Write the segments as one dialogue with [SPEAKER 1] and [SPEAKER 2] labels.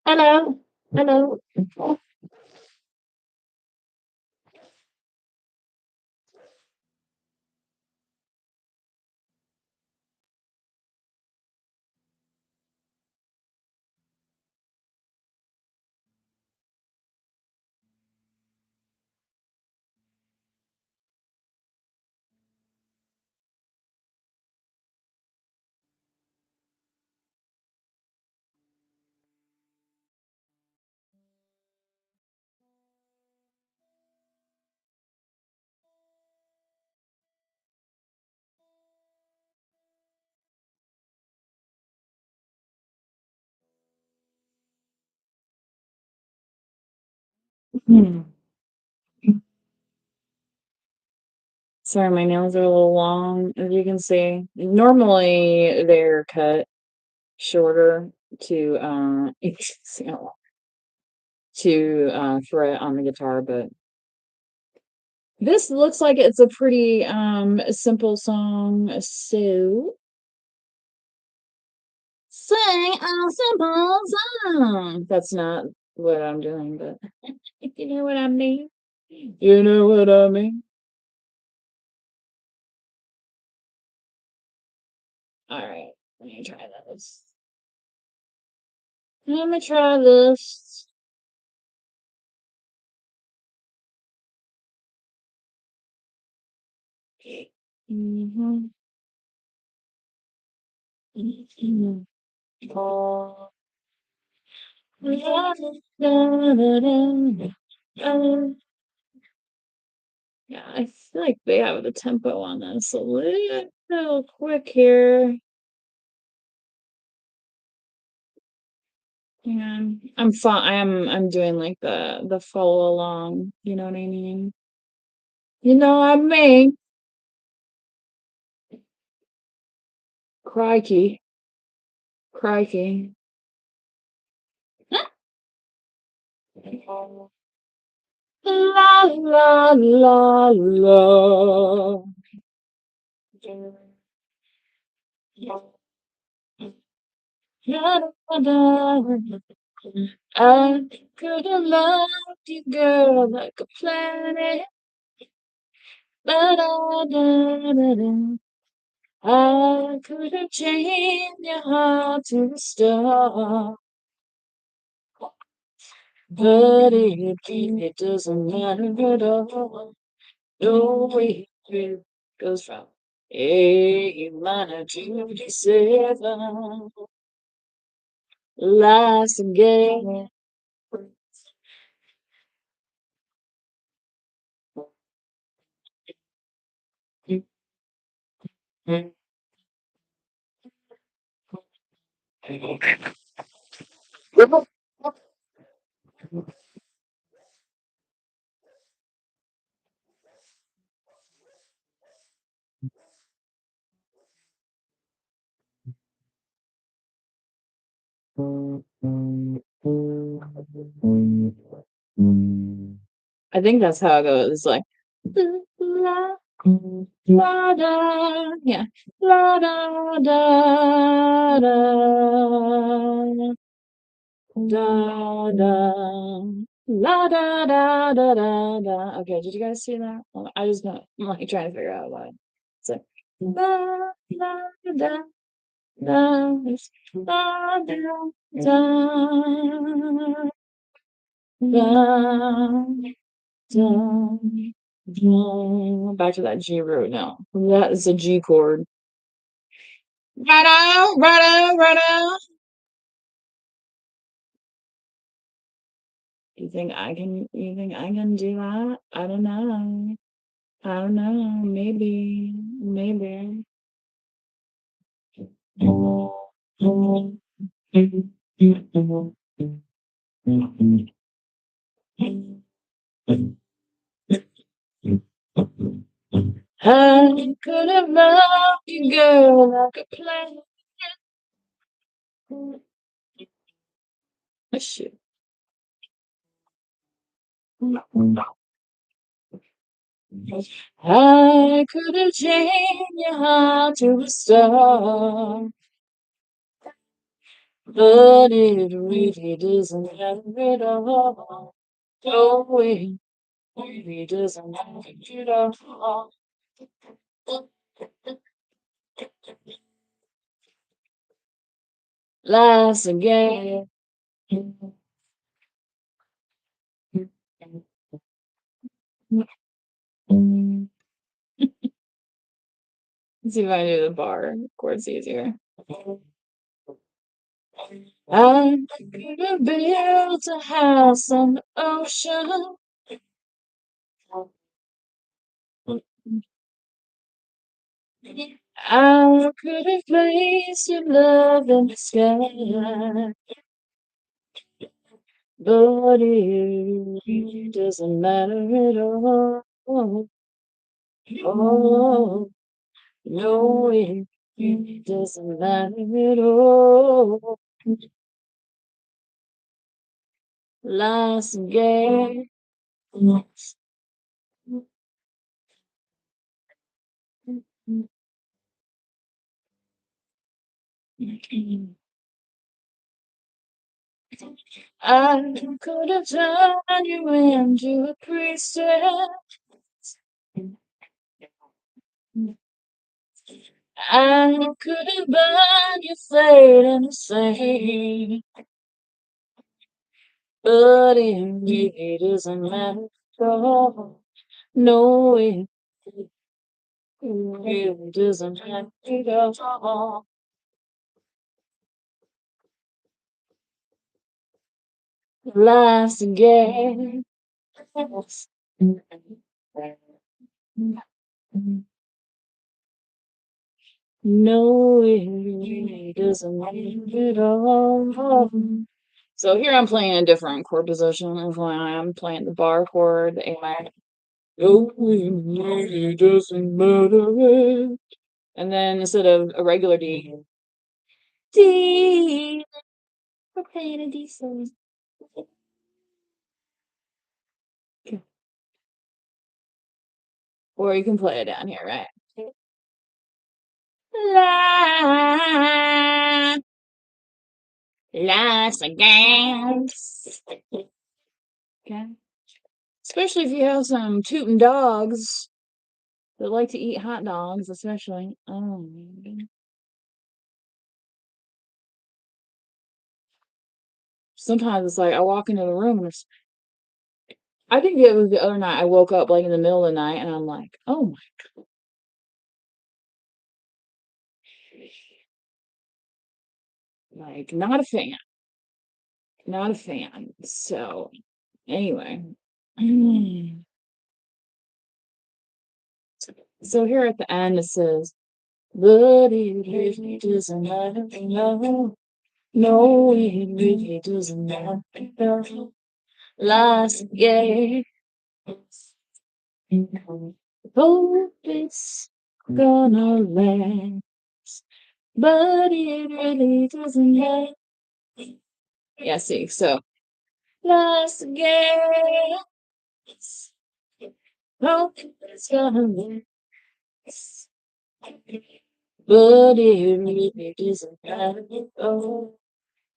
[SPEAKER 1] Hello. Hello. Hmm. Sorry, my nails are a little long, as you can see. Normally, they're cut shorter to you know, to fret on the guitar, but this looks like it's a pretty simple song. So sing a simple song. That's not what I'm doing, but you know what I mean. You know what I mean. All right, let me try this. Let me try this. Mhm. Mhm. Oh. Yeah, I feel like they have the tempo on this a little quick here. Yeah, I'm fine. I'm doing like the follow along. You know what I mean? You know what I mean? Crikey, crikey. La la la la. I could have loved you, girl, like a planet. Da-da-da-da-da. I could have chained your heart to the star, but it doesn't matter at all. No way it goes from A minor to D7. Last again. I think that's how it goes. It's like la la da, yeah, la da da da da da. La da da da da da. Okay, did you guys see that? Well, I just know. I'm like trying to figure out why. It's like la la da da la da da da. Back to that G root now. That is a G chord. Right on, right on, right on. You think I can do that? I don't know. I don't know. Maybe. Maybe. I could have loved you, girl, like a planet. Oh, shit. I could have changed your heart to a star, but it really doesn't matter at all. Oh, it really doesn't matter at all. Last again. Let's see if I do the bar chords easier. I could have built a house on the ocean. I could have placed your love in the sky, but it doesn't matter at all. Oh, no, it doesn't matter at all. Last game. I could have turned you into a priestess. I could have burned your fate in the sand. But it really doesn't matter at all. No, it really doesn't matter at all. Last again. No, it really doesn't matter at all. So here I'm playing a different chord position. That's why I'm playing the bar chord, A minor. No, it really doesn't matter. And then instead of a regular D, D. We're playing a D song. Or you can play it down here, right? La, last again. Okay. Especially if you have some tootin' dogs that like to eat hot dogs, especially. Oh, man. Sometimes it's like I walk into the room and I think it was the other night I woke up like in the middle of the night and I'm like, oh my, like, not a fan. Not a fan. So, anyway. So here at the end it says, but it really doesn't matter. No, no, it really doesn't matter. Last game. Hope it's gonna last, but it really doesn't matter. Yeah, see, so last game. Hope it's gonna last, but it really doesn't matter. Oh,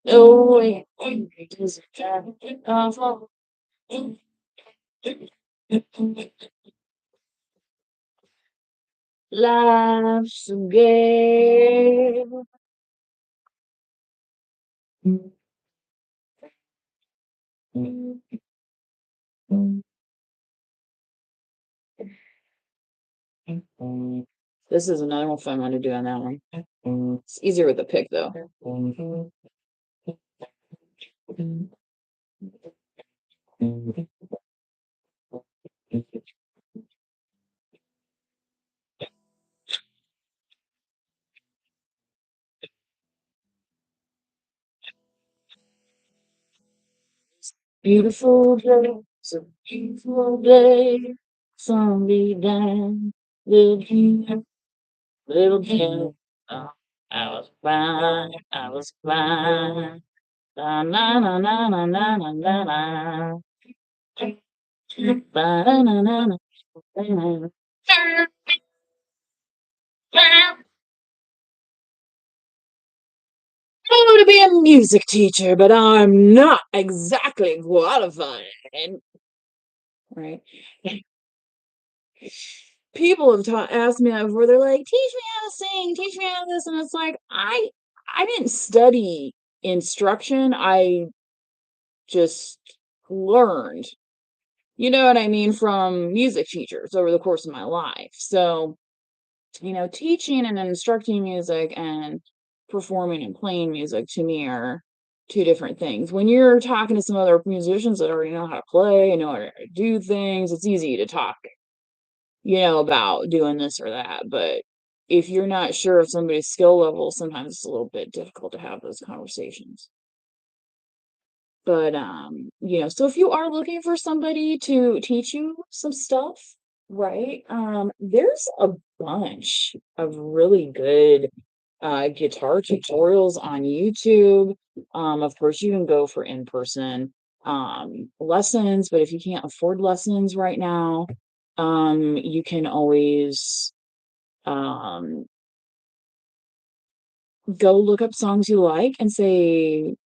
[SPEAKER 1] no, it really doesn't matter. Oh, life's a game. This is another one fun one to do on that one. It's easier with the pick though. Beautiful day, it's a beautiful day. Sun be down, little kid, little kid. Oh, I was fine, I was fine. Na na na na na na na na na. Ba na na na na na. I want to be a music teacher, but I'm not exactly qualified. Right? People have asked me that before. They're like, "Teach me how to sing, teach me how to this," and it's like, I didn't study instruction. I just learned, you know what I mean, from music teachers over the course of my life. So, teaching and instructing music and performing and playing music to me are two different things. When you're talking to some other musicians that already know how to play and know how to do things, it's easy to talk, about doing this or that. But if you're not sure of somebody's skill level, sometimes it's a little bit difficult to have those conversations. But, so if you are looking for somebody to teach you some stuff, right? There's a bunch of really good guitar tutorials on YouTube. Of course, you can go for in-person lessons, but if you can't afford lessons right now, you can always um, go look up songs you like and say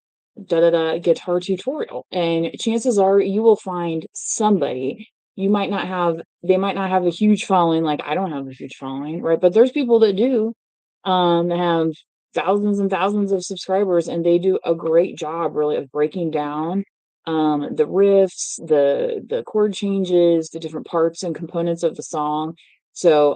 [SPEAKER 1] da da da guitar tutorial, and chances are you will find somebody. They might not have a huge following, like I don't have a huge following, right? But there's people that do, that have thousands and thousands of subscribers, and they do a great job really of breaking down the riffs, the chord changes, the different parts and components of the song. So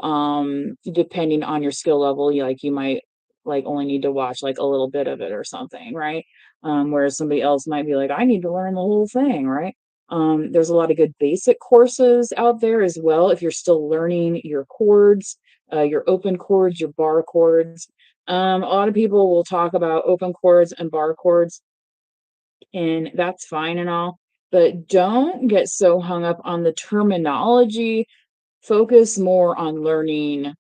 [SPEAKER 1] depending on your skill level, you might like only need to watch like a little bit of it or something, right? Whereas somebody else might be like, I need to learn the whole thing, right? There's a lot of good basic courses out there as well if you're still learning your chords, your open chords, your bar chords. A lot of people will talk about open chords and bar chords, and that's fine and all, but don't get so hung up on the terminology. Focus more on learning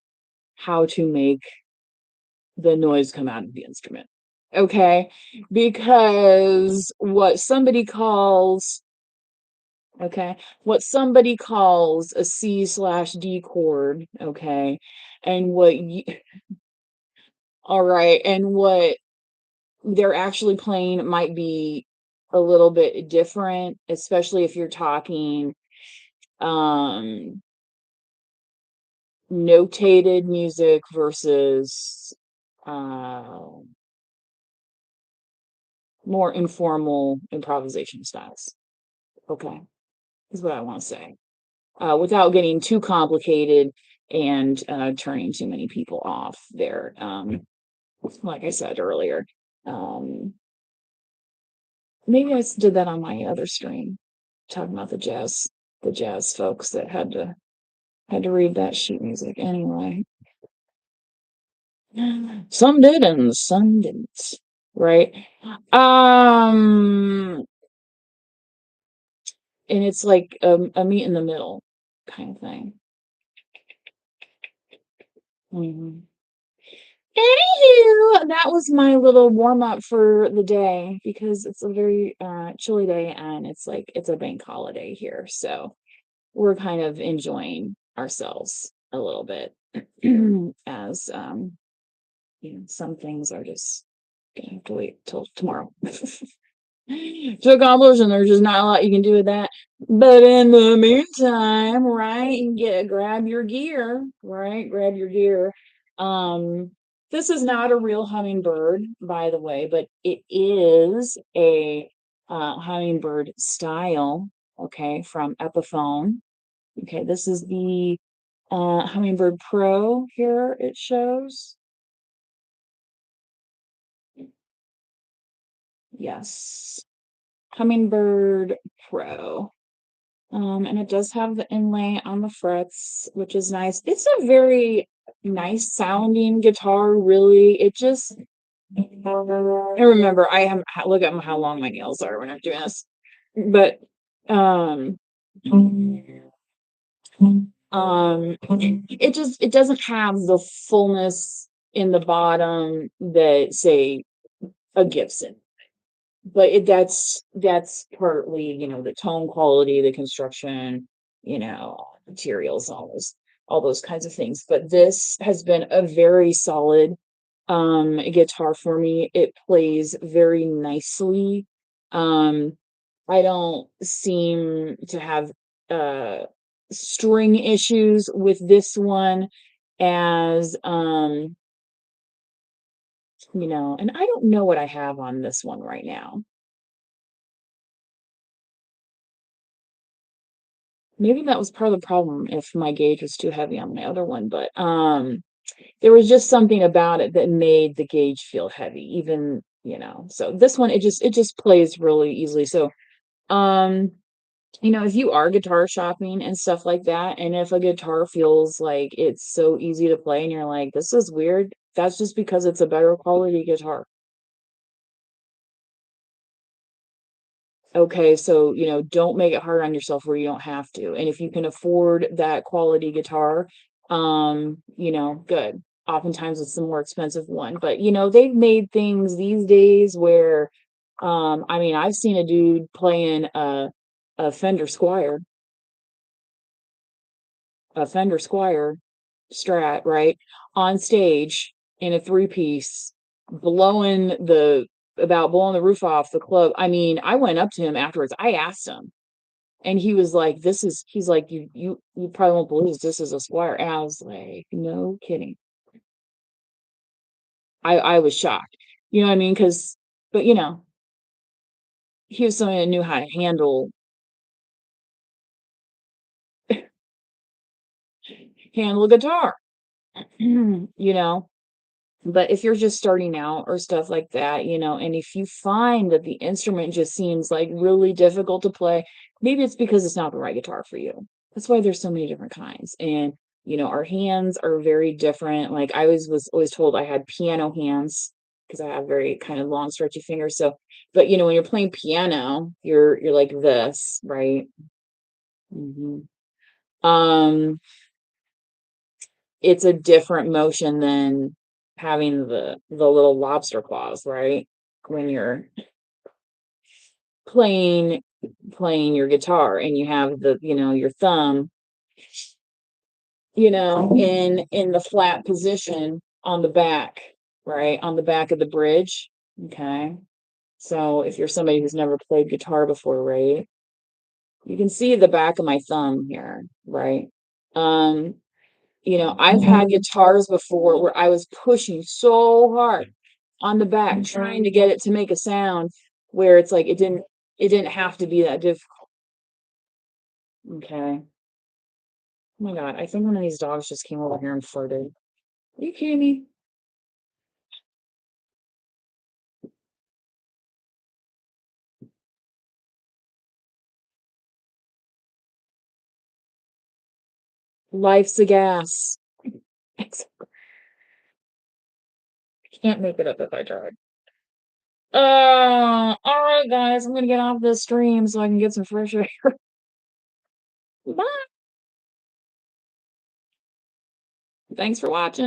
[SPEAKER 1] how to make the noise come out of the instrument. Okay? Because what somebody calls a C/D chord, okay, and all right, and what they're actually playing might be a little bit different, especially if you're talking um notated music versus uh more informal improvisation styles. Okay, is what I want to say. Without getting too complicated and turning too many people off there. Like I said earlier, um, maybe did that on my other stream, talking about the jazz folks that had to read that sheet music anyway. Some did and some didn't, right? And it's like a meet in the middle kind of thing. Mhm. Anywho, that was my little warm up for the day because it's a very chilly day and it's a bank holiday here. So we're kind of enjoying ourselves a little bit as some things are just gonna have to wait till tomorrow to accomplish, and there's just not a lot you can do with that. But in the meantime, right, you grab your gear, right? Grab your gear. Um, this is not a real hummingbird, by the way, but it is a hummingbird style, okay, from Epiphone. Okay, this is the Hummingbird Pro here, it shows. Yes, Hummingbird Pro. And it does have the inlay on the frets, which is nice. It's a very nice sounding guitar, really. It just, I remember, look at how long my nails are when I'm doing this. But, um, it doesn't have the fullness in the bottom that, say, a Gibson. But that's partly, the tone quality, the construction, materials, all those kinds of things. But this has been a very solid guitar for me. It plays very nicely. Um, I don't seem to have uh string issues with this one as and I don't know what I have on this one right now. Maybe that was part of the problem if my gauge was too heavy on my other one, but there was just something about it that made the gauge feel heavy, so this one it just plays really easily. So um if you are guitar shopping and stuff like that, and if a guitar feels like it's so easy to play and you're like, this is weird, that's just because it's a better quality guitar. Okay, so, don't make it hard on yourself where you don't have to. And if you can afford that quality guitar, good. Oftentimes it's the more expensive one, but they've made things these days where, I mean, I've seen a dude playing a Fender Squire Strat, right, on stage in a three-piece, blowing blowing the roof off the club. I mean, I went up to him afterwards. I asked him, and he was like, he's like, you probably won't believe this is a Squire. And I was like, no kidding. I was shocked. You know what I mean? But he was somebody that knew how to handle a guitar, you know? But if you're just starting out or stuff like that, and if you find that the instrument just seems like really difficult to play, maybe it's because it's not the right guitar for you. That's why there's so many different kinds. And, our hands are very different. Like I was always told I had piano hands because I have very kind of long, stretchy fingers. So, but when you're playing piano, you're like this, right? hmm Um, it's a different motion than having the little lobster claws, right? When you're playing playing your guitar and you have your thumb, in the flat position on the back, right? On the back of the bridge. Okay. So if you're somebody who's never played guitar before, right? You can see the back of my thumb here, right? Um, I've had guitars before where I was pushing so hard on the back, trying to get it to make a sound where it's like it didn't have to be that difficult. Okay. Oh my God, I think one of these dogs just came over here and flirted. Are you kidding me? Life's a gas. I can't make it up if I tried. All right, guys, I'm gonna get off this stream so I can get some fresh air. Bye. Thanks for watching.